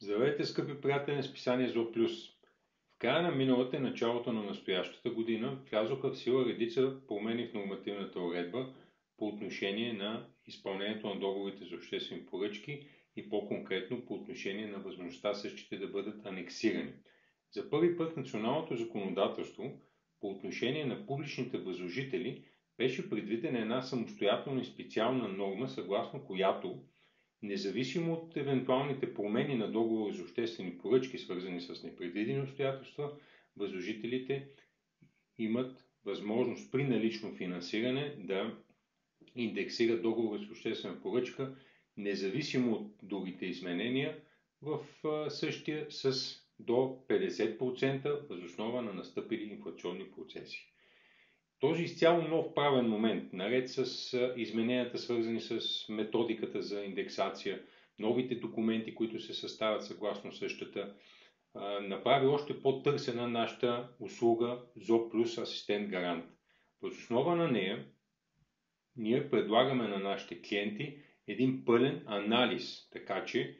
Здравейте, скъпи приятели на списание ЗО+. В края на миналата и началото на настоящата година влязоха в сила редица промени в нормативната уредба по отношение на изпълнението на договорите за обществени поръчки и по-конкретно по отношение на възможността същите да бъдат анексирани. За първи път националното законодателство по отношение на публичните възложители беше предвидена една самостоятелна и специална норма, съгласно която независимо от евентуалните промени на договори за обществени поръчки, свързани с непредвидени обстоятелства, възложителите имат възможност при налично финансиране да индексират договори за обществена поръчка, независимо от другите изменения в същия с до 50% въз основа на настъпили инфлационни процеси. Този изцяло нов правен момент, наред с измененията свързани с методиката за индексация, новите документи, които се съставят съгласно същата, направи още по-търсена нашата услуга ЗО плюс асистент гарант. Въз основа на нея ние предлагаме на нашите клиенти един пълен анализ, така че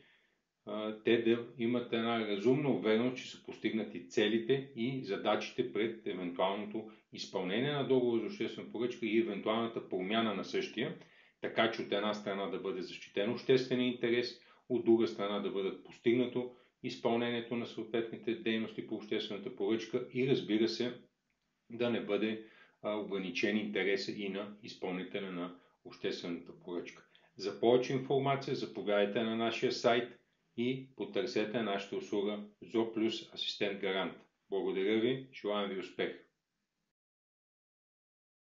те да имат една разумна увереност, че са постигнати целите и задачите пред евентуалното изпълнение на договор за обществена поръчка и евентуалната промяна на същия, така че от една страна да бъде защитен обществения интерес, от друга страна да бъдат постигнато изпълнението на съответните дейности по обществената поръчка и разбира се да не бъде ограничен интереса и на изпълнителя на обществената поръчка. За повече информация заповядайте на нашия сайт и потърсете нашата услуга ЗО плюс асистент гарант. Благодаря ви, желаем ви успех!